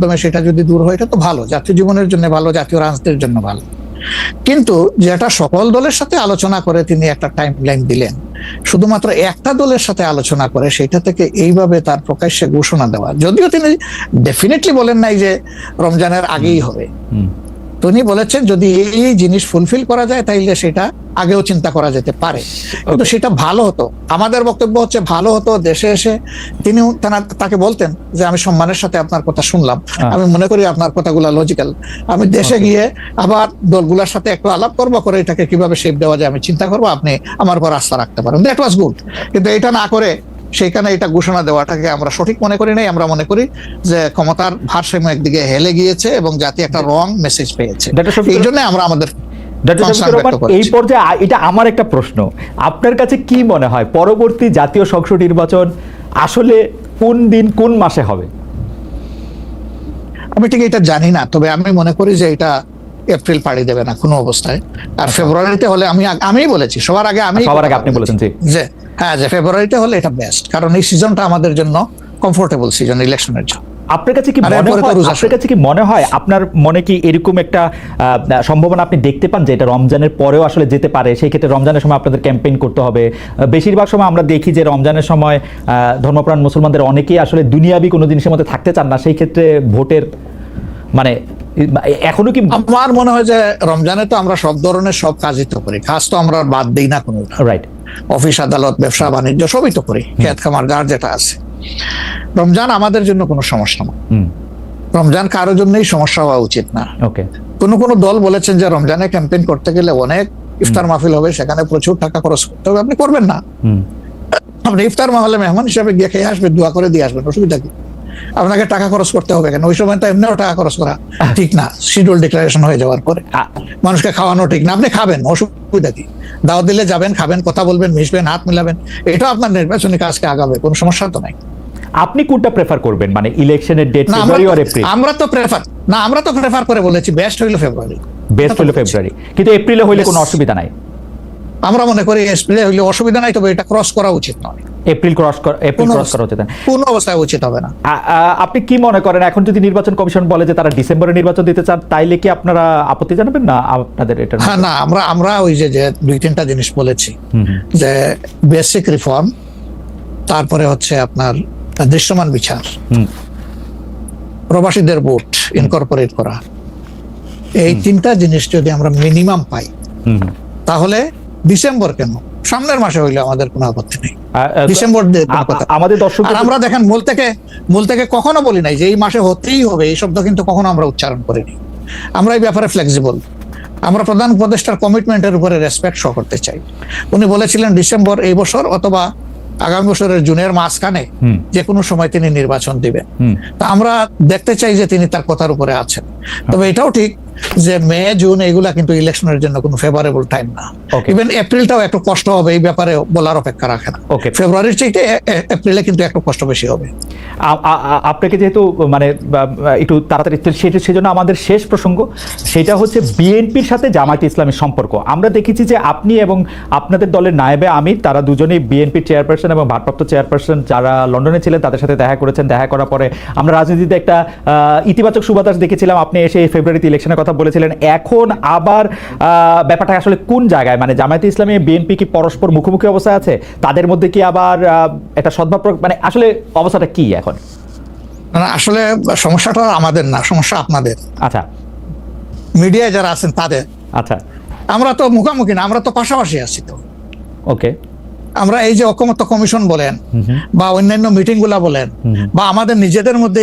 মাধ্যমে সেটা যদি দূর হয় এটা তো ভালো, জাতীয় জীবনের জন্য ভালো, জাতীয় রাজনীতির জন্য ভালো। কিন্তু যেটা সকল দলের সাথে আলোচনা করে তিনি একটা টাইম লাইন দিলেন, শুধুমাত্র একটা দলের সাথে আলোচনা করে সেটা থেকে এইভাবে তার প্রকাশ্যে ঘোষণা দেওয়া, যদিও তিনি ডেফিনেটলি বলেন নাই যে রমজানের আগেই হবে, তিনি বলেছেন যদি এই জিনিস ফুলফিল করা যায় তাইলে সেটা আগেও চিন্তা করা যেতে পারে, কিন্তু সেটা ভালো হতো। আমাদের বক্তব্য হচ্ছে ভালো হতো দেশে এসে তিনি তাকে বলতেন যে আমি সম্মানের সাথে আপনার কথা শুনলাম, আমি মনে করি আপনার কথাগুলো লজিক্যাল, আমি দেশে গিয়ে আবার দলগুলোর সাথে একটু আলাপ করবো, করে এটাকে কিভাবে শেপ দেওয়া যায় আমি চিন্তা করবো, আপনি আমার উপর আস্থা রাখতে পারেন। That was good. কিন্তু এটা না করে সেইখানে এটা ঘোষণা দেওয়াটাকে আমরা সঠিক মনে করি নাই। আমরা মনে করি যে ক্ষমতার ভারসাম্য একদিকে হেলে গিয়েছে এবং জাতি একটা রং মেসেজ পেয়েছে, এই জন্য আমরা আমাদের এই পর্যায়ে এটা আমার একটা প্রশ্ন, আপনার কাছে কি মনে হয় পরবর্তী জাতীয় সংসদ নির্বাচন আসলে কোন দিন কোন মাসে হবে? আমি ঠিক এটা জানি না, তবে আমি মনে করি যে এটা এপ্রিল পাড়ি দেবে না কোনো অবস্থায়। আর ফেব্রুয়ারিতে হলে আমি বলেছি সবার আগে আপনি বলেছেন যে হ্যাঁ, যে ফেব্রুয়ারিতে হলে এটা বেস্ট, কারণ এই সিজনটা আমাদের জন্য কমফোর্টেবল সিজন ইলেকশনের জন্য। আপনার কাছে কি মনে হয় আপনার মনে কি এরকম একটা সম্ভাবনা আপনি দেখতে পান যে এটা রমজানের পরেও আসলে যেতে পারে? সেই ক্ষেত্রে রমজানের সময় আপনাদের ক্যাম্পেইন করতে হবে। বেশিরভাগ সময় আমরা দেখি যে রমজানের সময় ধর্মপ্রাণ মুসলমানদের অনেকেই আসলে দুনিয়াবি কোনো জিনিসের মধ্যে থাকতে চান না, সেই ক্ষেত্রে ভোটের মানে এখনো কি? আমার মনে হয় যে রমজানে তো আমরা সব ধরনের সব কাজই তো করি, কাজ তো আমরা বাদ দিই না কোনো, রাইট? অফিস আদালত ব্যবসা বাণিজ্য সবই তো করি, খেত খামার যার যেটা আছে। রমজান আমাদের জন্য কোনো সমস্যা না, রমজান কারোর জন্যই সমস্যা হওয়া উচিত না। কোন দল বলেছেন যে রমজানে ক্যাম্পেইন করতে গেলে অনেক ইফতার মাহফিল হবে, সেখানে প্রচুর টাকা খরচ করতে হবে, আপনি করবেন না। আপনি ইফতার মাহফিলে মেহমান হিসাবে গিয়ে খেয়ে আসবেন, দোয়া করে দিয়ে আসবেন, অসুবিধা কি? আপনাকে টাকা খরচ করতে হবে কেন? ওই সময় তো এমনিও টাকা খরচ করা ঠিক না, শিডিউল ডিক্লারেশন হয়ে যাওয়ার পরে মানুষকে খাওয়ানো ঠিক না। আপনি খাবেন, অসুবিধা কি? দাওয়াত দিলে যাবেন, খাবেন, কথা বলবেন, মিশবেন, হাত মিলাবেন, এটা আপনার নির্বাচনী কাজকে আগাবে, কোনো সমস্যা তো নাই। আপনি কোনটা প্রেফার করবেন, মানে ইলেকশনের ডেট ফেব্রুয়ারি অর এপ্রিল? আমরা তো প্রেফার করে বলেছি বেস্ট হইলো ফেব্রুয়ারি, কিন্তু এপ্রিলে হইলে কোনো অসুবিধা নাই। আমরা মনে করি এপ্রিলে হইলে অসুবিধা নাই, তবে এটা ক্রস করা উচিত নয়। এপ্রিল ক্রস করা উচিত না, কোন অবস্থায় উচিত হবে না। আপনি কি মনে করেন এখন যদি নির্বাচন কমিশন বলে যে তারা ডিসেম্বরে নির্বাচন দিতে চান, তাইলে কি আপনারা আপত্তি জানাবেন না আপনাদের এটা? হ্যাঁ, না, আমরা ওই যে দুই তিনটা জিনিস বলেছি, যে বেসিক রিফর্ম, তারপরে হচ্ছে আপনার দৃশ্যমান বিচার, প্রবাসীদের ভোট ইনকর্পোরেট করা, এই তিনটা জিনিস যদি আমরা মিনিমাম পাই তাহলে ডিসেম্বর কেন, সামনের মাসে হইলে আমাদের কোনো আপত্তি নেই। ডিসেম্বর আমাদের দর্শক, আমরা দেখেন মূল থেকে কখনো বলি নাই যে এই মাসে হতেই হবে, এই শব্দ কিন্তু কখনো আমরা উচ্চারণ করিনি। আমরা এই ব্যাপারে ফ্লেক্সিবল, আমরা প্রধান উপদেষ্টার কমিটমেন্টের উপরে রেসপেক্ট শো করতে চাই। উনি বলেছিলেন ডিসেম্বর এই বছর অথবা আগামী বছরের জুনের মাঝখানে যে কোনো সময় তিনি নির্বাচন দিবেন। তা আমরা দেখতে চাই যে তিনি তার কথার উপরে আছেন। তবে এটাও ঠিক যে মে জুন এগুলা কিন্তু ইলেকশনের জন্য কোনো ফেভারেবল টাইম না। ইভেন এপ্রিলটাও একটু কষ্ট হবে, এই ব্যাপারে বলার অপেক্ষা রাখে না। ফেব্রুয়ারির চাইতে এপ্রিলে কিন্তু একটু কষ্ট বেশি হবে। আপনাকে যেহেতু মানে একটু তাড়াতাড়ি, সেজন্য আমাদের শেষ প্রসঙ্গ সেটা হচ্ছে বিএনপির সাথে জামায়াতে ইসলামের সম্পর্ক। আমরা দেখেছি যে আপনি এবং আপনাদের দলের নায়েবে আমির, তারা দুজনেই বিএনপির চেয়ারপারসন এবং ভারপ্রাপ্ত চেয়ারপারসন যারা লন্ডনে ছিলেন তাদের সাথে দেখা করেছেন। দেখা করার পরে আমরা রাজনীতিতে একটা ইতিবাচক সুবাতাস দেখেছিলাম। আপনি এসে ফেব্রুয়ারিতে ইলেকশনের কথা বলেছিলেন। এখন আবার ব্যাপারটা আসলে কোন জায়গায়, মানে জামায়াতে ইসলামী বিএনপি কি পরস্পর মুখোমুখি অবস্থায় আছে? তাদের মধ্যে কি আবার একটা সদ্ভাব, মানে আসলে অবস্থাটা কি এখন? আসলে সমস্যাটা আমাদের না, সমস্যা আপনাদের। আচ্ছা, মিডিয়ায় যারা আছেন তাদের। আচ্ছা, আমরা তো মুখোমুখি না, আমরা তো পাশাপাশি আছি। তো ওকে, আমরা এই যে ঐকমত্য কমিশন বলেন বা অন্যান্য মিটিং গুলা বলেন বা আমাদের নিজেদের মধ্যে